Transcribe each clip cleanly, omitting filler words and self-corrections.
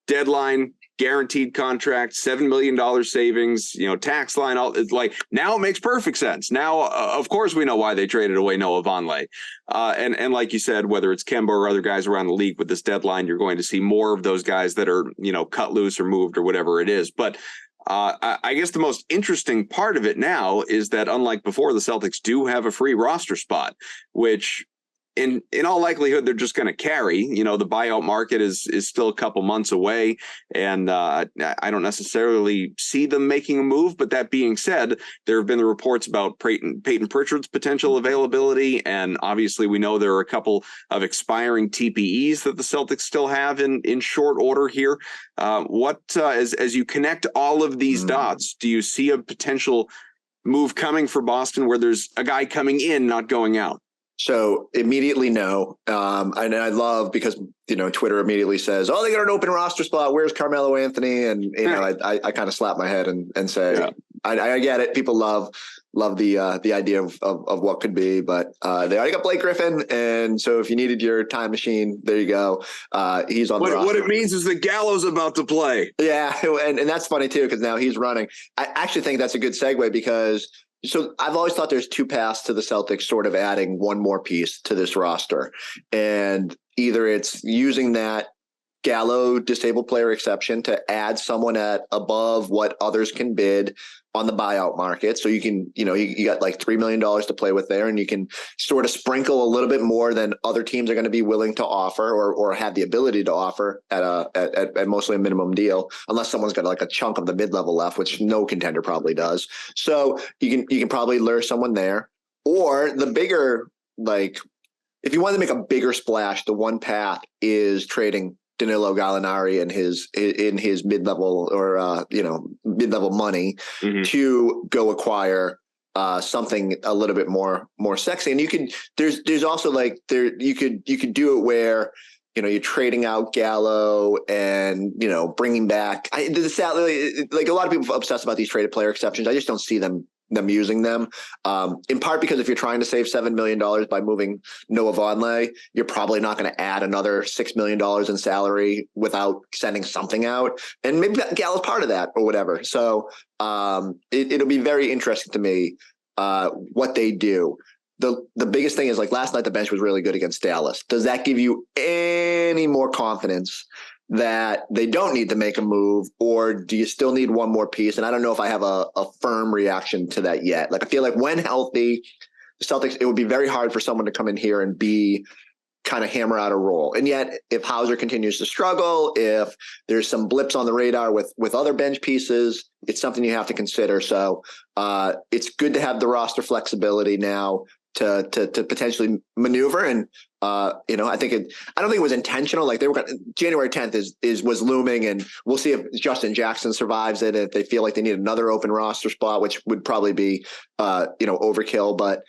deadline, guaranteed contract, $7 million savings, tax line. It's like, now it makes perfect sense. Now, of course, we know why they traded away Noah Vonleh. And like you said, whether it's Kemba or other guys around the league with this deadline, you're going to see more of those guys that are, cut loose or moved or whatever it is. But I guess the most interesting part of it now is that, unlike before, the Celtics do have a free roster spot, which in all likelihood, they're just going to carry. The buyout market is still a couple months away, and I don't necessarily see them making a move. But that being said, there have been the reports about Peyton Pritchard's potential availability, and obviously we know there are a couple of expiring TPEs that the Celtics still have in short order here. As you connect all of these dots, do you see a potential move coming for Boston where there's a guy coming in, not going out? So immediately no. And I love, because, Twitter immediately says, oh, they got an open roster spot. Where's Carmelo Anthony? And, I kind of slap my head and say, yeah. I get it. People love the idea of what could be, but they already got Blake Griffin. And so if you needed your time machine, there you go. He's on the roster. What it means is that Gallo's about to play. Yeah. And that's funny too, because now he's running. I actually think that's a good segue, because so I've always thought there's two paths to the Celtics sort of adding one more piece to this roster. And either it's using that Gallo disabled player exception to add someone at above what others can bid on the buyout market. So you can, you got like $3 million to play with there, and you can sort of sprinkle a little bit more than other teams are going to be willing to offer or have the ability to offer at mostly a minimum deal, unless someone's got like a chunk of the mid-level left, which no contender probably does. So you can probably lure someone there, or the bigger, like if you want to make a bigger splash, the one path is trading Danilo Gallinari in his mid-level or mid-level money to go acquire something a little bit more sexy. And you could there's also like you could do it where you're trading out Gallo and bringing back like a lot of people obsess about these traded player exceptions. I just don't see them using them, in part because if you're trying to save $7 million by moving Noah Vonleh, you're probably not going to add another $6 million in salary without sending something out. And maybe Gallo's part of that or whatever. So it'll be very interesting to me what they do. The biggest thing is, like, last night the bench was really good against Dallas. Does that give you any more confidence that they don't need to make a move, or do you still need one more piece? And I don't know if I have a firm reaction to that yet. Like, I feel like when healthy, the Celtics, it would be very hard for someone to come in here and be kind of hammer out a role. And yet, if Hauser continues to struggle, if there's some blips on the radar with other bench pieces, it's something you have to consider. So it's good to have the roster flexibility now to potentially maneuver. And I don't think it was intentional. Like, January 10th was looming, and we'll see if Justin Jackson survives it. If they feel like they need another open roster spot, which would probably be overkill, but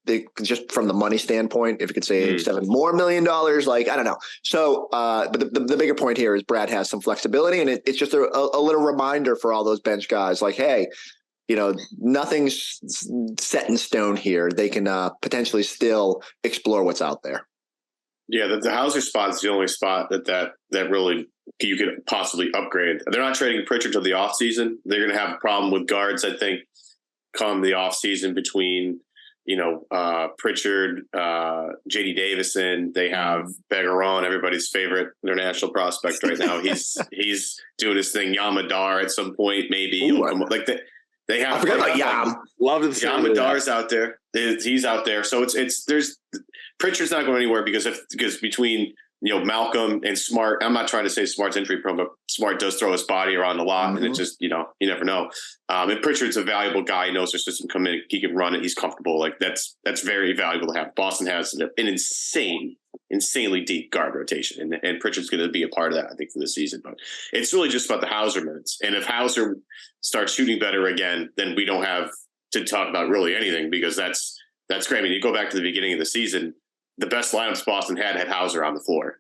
they just from the money standpoint, if you could save $7 more million, like, I don't know. So, but the bigger point here is Brad has some flexibility, and it's just a little reminder for all those bench guys, like, hey, nothing's set in stone here. They can potentially still explore what's out there. Yeah, the Hauser spot is the only spot that really you could possibly upgrade. They're not trading Pritchard till the offseason. They're going to have a problem with guards, I think, come the offseason between, Pritchard, J.D. Davison. They have Begaron, everybody's favorite international prospect right now. He's doing his thing. Yamadar at some point, maybe. They have. I forgot about Yam. Love the Yamadar's out there. He's out there. So there's Pritchard's not going anywhere because between Malcolm and Smart. I'm not trying to say Smart's injury prone, but Smart does throw his body around a lot, and it just you never know. And Pritchard's a valuable guy. He knows their system come in. He can run it. He's comfortable. Like that's very valuable to have. Boston has an insanely deep guard rotation, and Pritchard's going to be a part of that, I think, for the season. But it's really just about the Hauser minutes. And if Hauser starts shooting better again, then we don't have to talk about really anything, because that's great. I mean, you go back to the beginning of the season, the best lineups Boston had Hauser on the floor.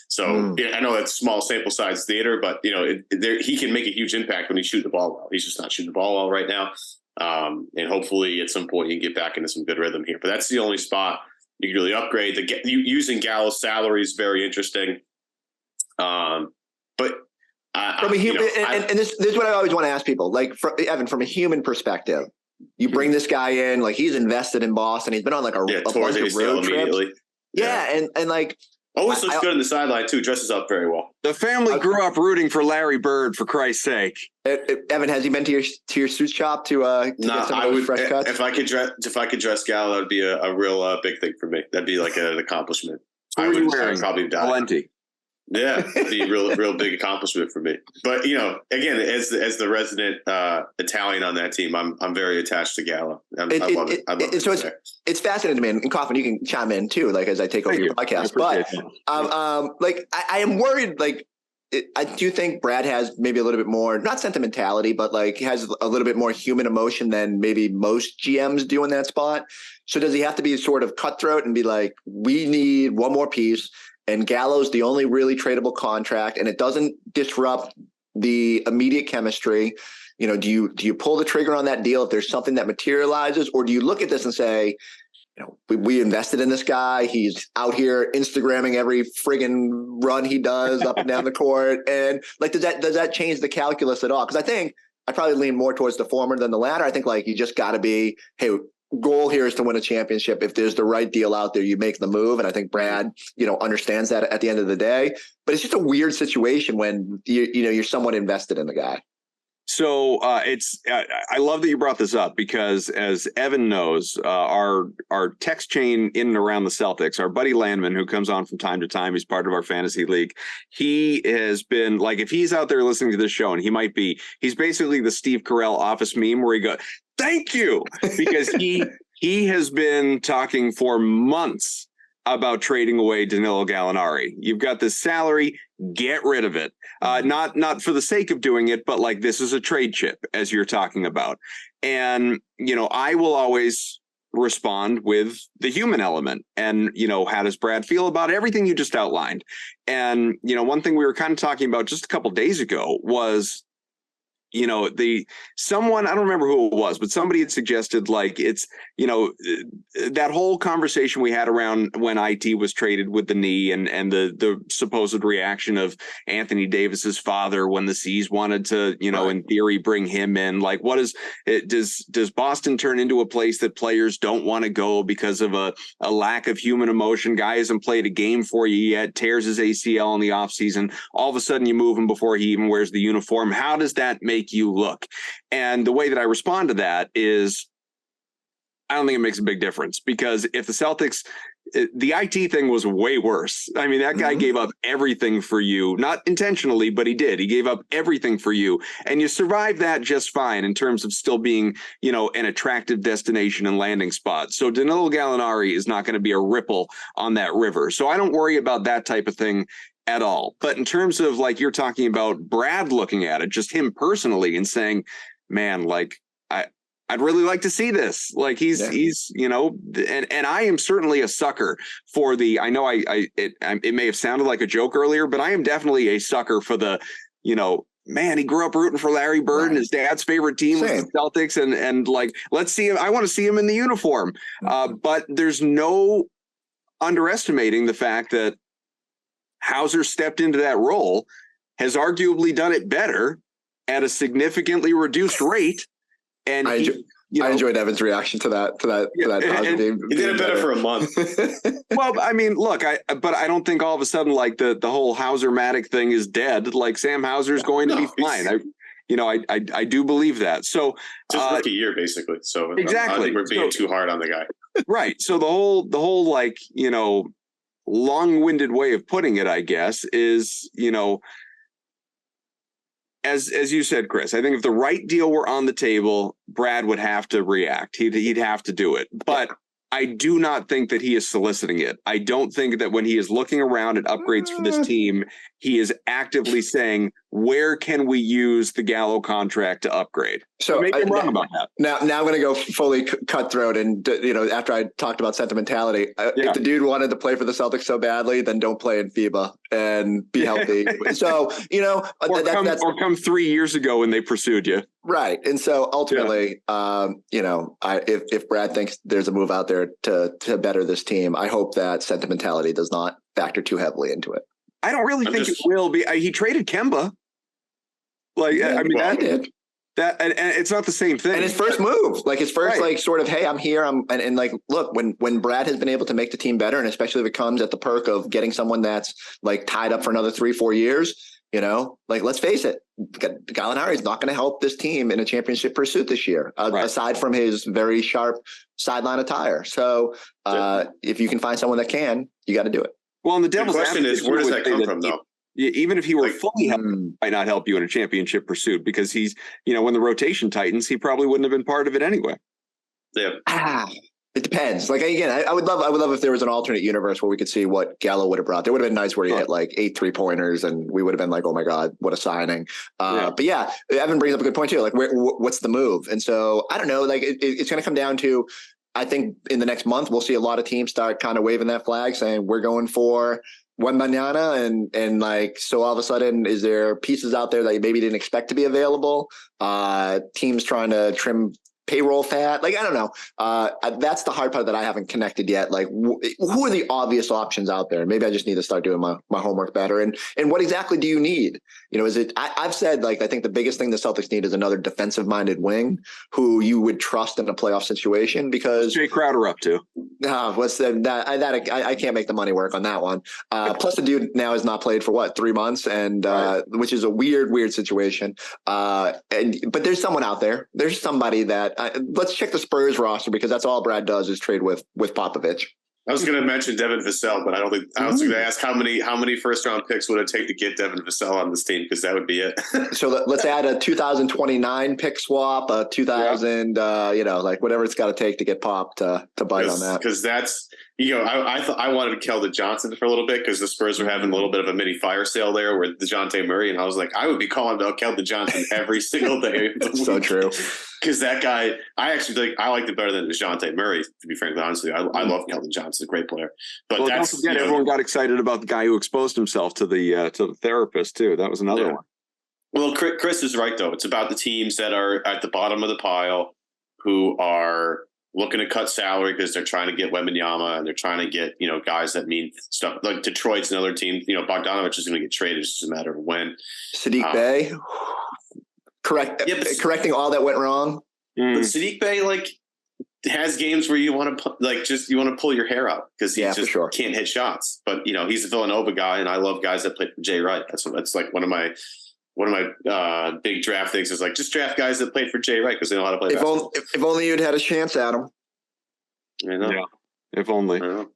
So I know that's small sample size theater, but he can make a huge impact when he's shooting the ball well. He's just not shooting the ball well right now. And hopefully at some point he can get back into some good rhythm here. But that's the only spot you can really upgrade. Using Gallo's salary is very interesting. But this is what I always want to ask people. Like, Evan, from a human perspective, you bring this guy in, like he's invested in Boston. He's been on like a bunch of road trips. Yeah, and like always looks good on the sideline too. Dresses up very well. The family grew up rooting for Larry Bird, for Christ's sake. Evan, has he been to your suit shop to get some of those fresh cuts? If I could dress Gallo, that would be a real big thing for me. That'd be like an accomplishment. I would probably die. Plenty. Yeah, it'd be a real big accomplishment for me. But again, as the resident Italian on that team, I'm very attached to Gallo. I love it. So it's fascinating to me. And Kaufman, you can chime in too, like as I take over your podcast. But I am worried. Like I do think Brad has maybe a little bit more, not sentimentality, but like he has a little bit more human emotion than maybe most GMs do in that spot. So does he have to be sort of cutthroat and be like, we need one more piece? And Gallo's the only really tradable contract, and it doesn't disrupt the immediate chemistry. Do you pull the trigger on that deal if there's something that materializes, or do you look at this and say, we invested in this guy. He's out here Instagramming every friggin' run he does up and down the court, and like does that change the calculus at all? Because I think I probably lean more towards the former than the latter. I think like you just got to be, hey, goal here is to win a championship. If there's the right deal out there, you make the move. And I think Brad, understands that at the end of the day. But it's just a weird situation when you're somewhat invested in the guy. So I love that you brought this up because, as Evan knows, our text chain in and around the Celtics, our buddy Landman, who comes on from time to time, he's part of our fantasy league. He has been like, if he's out there listening to this show, and he's basically the Steve Carell office meme where he goes, "Thank you," because he has been talking for months about trading away Danilo Gallinari. You've got this salary, get rid of it. Not for the sake of doing it, but like this is a trade chip, as you're talking about. And, I will always respond with the human element. And, how does Brad feel about everything you just outlined? And, one thing we were kind of talking about just a couple days ago was, someone, I don't remember who it was, but somebody had suggested like it's, that whole conversation we had around when IT was traded with the knee and the supposed reaction of Anthony Davis's father when the C's wanted to, in theory, bring him in. Like, what is it? Does Boston turn into a place that players don't want to go because of a lack of human emotion? Guy hasn't played a game for you yet, tears his ACL in the offseason. All of a sudden you move him before he even wears the uniform. How does that make you look? And the way that I respond to that is I don't think it makes a big difference, because if the Celtics, the IT thing was way worse. I mean, that guy gave up everything for you, not intentionally, but he did. He gave up everything for you, and you survived that just fine in terms of still being, an attractive destination and landing spot. So Danilo Gallinari is not going to be a ripple on that river. So I don't worry about that type of thing at all. But in terms of like you're talking about Brad looking at it, just him personally and saying, man, like I'd really like to see this. Like he's and I am certainly a sucker for I know it may have sounded like a joke earlier, but I am definitely a sucker for the, man, he grew up rooting for Larry Bird and his dad's favorite team was the Celtics. And like, let's see him. I want to see him in the uniform. But there's no underestimating the fact that Hauser stepped into that role, has arguably done it better at a significantly reduced rate. And I enjoyed Evan's reaction to that positive. He did it better for a month. Well, I mean, look, but I don't think all of a sudden like the whole Hauser-Matic thing is dead. Like Sam Hauser is going to be fine. I do believe that. So just rookie year, basically. So exactly, I think we're being too hard on the guy. Right. So the whole like, long-winded way of putting it, I guess, is, as you said, Chris, I think if the right deal were on the table, Brad would have to react. He'd have to do it. But I do not think that he is soliciting it. I don't think that when he is looking around at upgrades for this team, he is actively saying, where can we use the Gallo contract to upgrade? So maybe I'm wrong about that. Now I'm going to go fully cutthroat. And, after I talked about sentimentality, if the dude wanted to play for the Celtics so badly, then don't play in FIBA and be healthy. So, or come 3 years ago when they pursued you. Right. And so ultimately, if Brad thinks there's a move out there to better this team, I hope that sentimentality does not factor too heavily into it. I don't really think it will be. He traded Kemba. Like, I mean, he did. That and it's not the same thing. And his first move, like his first, like sort of, hey, I'm here. And like, look, when Brad has been able to make the team better, and especially if it comes at the perk of getting someone that's like tied up for another 3-4 years, you know, like, let's face it, Gallinari is not going to help this team in a championship pursuit this year, aside from his very sharp sideline attire. So if you can find someone that can, you got to do it. Well, and the devil's question is, where does that come from, though? Even if he were fully healthy, might not help you in a championship pursuit, because he's, you know, when the rotation tightens, he probably wouldn't have been part of it anyway. Yeah. It depends. Like, again, I would love if there was an alternate universe where we could see what Gallo would have brought. There would have been nice where he hit like 8 3-pointers, and we would have been like, oh my God, what a signing. But yeah, Evan brings up a good point too. Like, what's the move? And so I don't know. Like, it's going to come down to, I think in the next month we'll see a lot of teams start kind of waving that flag, saying we're going for Wembanyama, and like, so all of a sudden, is there pieces out there that you maybe didn't expect to be available? Teams trying to trim payroll fat. Like, I don't know. That's the hard part that I haven't connected yet. Like, who are the obvious options out there? Maybe I just need to start doing my homework better. And what exactly do you need? You know, is it, I've said, like, I think the biggest thing the Celtics need is another defensive minded wing who you would trust in a playoff situation, because Jay Crowder up to. I can't make the money work on that one. Plus the dude now has not played for 3 months, and which is a weird situation. But there's someone out there. There's somebody that let's check the Spurs roster, because that's all Brad does is trade with Popovich. I was going to mention Devin Vassell, but I was going to ask how many first round picks would it take to get Devin Vassell on this team, because that would be it. So let's add a 2029 pick swap, a 2000, you know, like whatever it's got to take to get Pop to bite on that. Because that's, you know, I thought I wanted Keldon Johnson for a little bit, because the Spurs were having a little bit of a mini fire sale there with DeJounte Murray, and I was like, I would be calling out Keldon Johnson every single day. So true. Because that guy, I actually think I liked it better than DeJounte Murray, to be frankly honest with you. I love Keldon Johnson, a great player. But don't forget, everyone got excited about the guy who exposed himself to the therapist too. That was another one. Well, Chris is right, though. It's about the teams that are at the bottom of the pile who are looking to cut salary because they're trying to get Wembanyama, and they're trying to get, you know, guys that mean stuff. Like Detroit's another team. You know, Bogdanovich is going to get traded. It's just a matter of when. Sadiq Bey, correcting all that went wrong. But Sadiq Bey, like, has games where you want to pull your hair out because he can't hit shots. But, you know, he's a Villanova guy, and I love guys that play for Jay Wright. That's like one of my big draft things is like, just draft guys that played for Jay Wright because they know how to play basketball. If only you'd had a chance at him. I know. Yeah, if only. I know.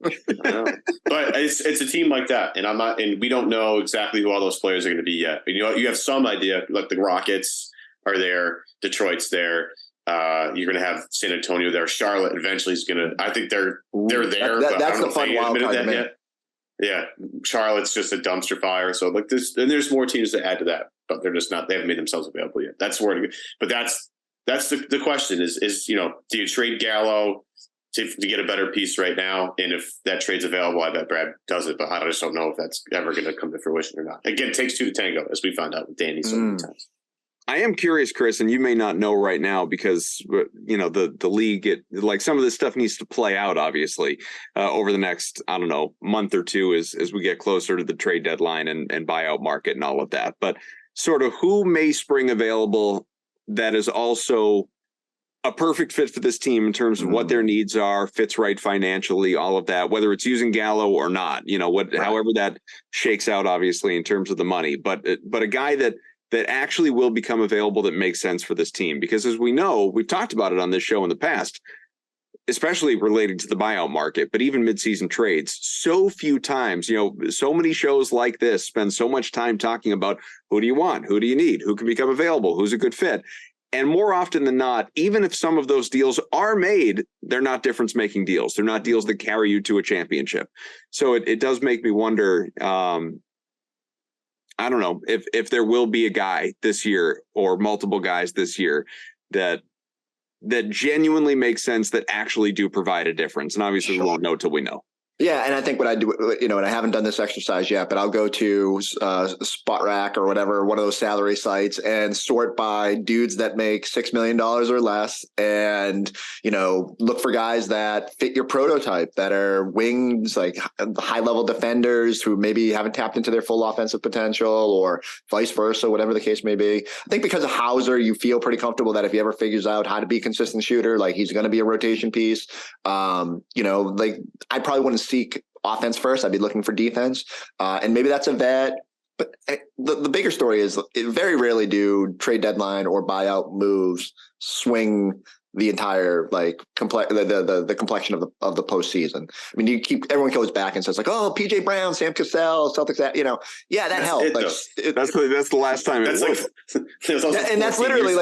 But it's a team like that, and we don't know exactly who all those players are going to be yet. But, you know, you have some idea. Like the Rockets are there, Detroit's there. You're going to have San Antonio there. Charlotte eventually is going to. I think they're there. That's the fun wild card, man. Yeah, Charlotte's just a dumpster fire. So like there's more teams to add to that, but they're just not. They haven't made themselves available yet. That's where. But that's the question is, you know, do you trade Gallo to get a better piece right now? And if that trade's available, I bet Brad does it. But I just don't know if that's ever going to come to fruition or not. Again, it takes two to tango, as we found out with Danny so many times. I am curious, Chris, and you may not know right now because, you know, the league, like some of this stuff needs to play out, obviously, over the next, I don't know, month or two as we get closer to the trade deadline and buyout market and all of that. But sort of who may spring available that is also a perfect fit for this team in terms of what their needs are, fits right financially, all of that, whether it's using Gallo or not, you know, however that shakes out, obviously, in terms of the money. But a guy that actually will become available that makes sense for this team. Because as we know, we've talked about it on this show in the past, especially relating to the buyout market, but even midseason trades, so few times, you know, so many shows like this spend so much time talking about who do you want? Who do you need? Who can become available? Who's a good fit? And more often than not, even if some of those deals are made, they're not difference-making deals. They're not deals that carry you to a championship. So it does make me wonder, I don't know if there will be a guy this year or multiple guys this year that genuinely make sense, that actually do provide a difference. And obviously we won't know till we know. Yeah, and I think what I do, and I haven't done this exercise yet, but I'll go to Spot Rack or whatever, one of those salary sites, and sort by dudes that make $6 million or less, and look for guys that fit your prototype, that are wings, like high level defenders who maybe haven't tapped into their full offensive potential, or vice versa, whatever the case may be. I think because of Hauser, you feel pretty comfortable that if he ever figures out how to be a consistent shooter, like he's going to be a rotation piece. Like I probably wouldn't seek offense first. I'd be looking for defense. And maybe that's a vet. But the bigger story is very rarely do trade deadline or buyout moves swing the entire the complexion of the postseason. I mean, everyone goes back and says like, oh, PJ Brown, Sam Cassell, Celtics, that that helped. That's the last time. That's literally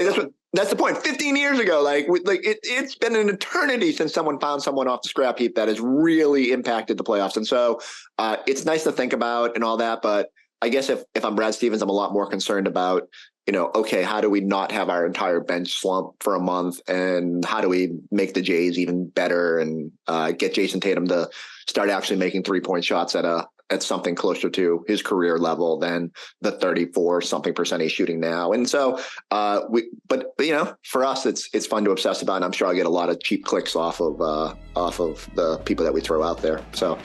that's the point. 15 years ago, it's been an eternity since someone found someone off the scrap heap that has really impacted the playoffs. And so it's nice to think about and all that. But I guess if I'm Brad Stevens, I'm a lot more concerned about, okay, how do we not have our entire bench slump for a month? And how do we make the Jays even better and get Jason Tatum to start actually making 3-point shots at something closer to his career level than the 34% he's shooting now. And so for us, it's fun to obsess about, and I'm sure I'll get a lot of cheap clicks off of the people that we throw out there. So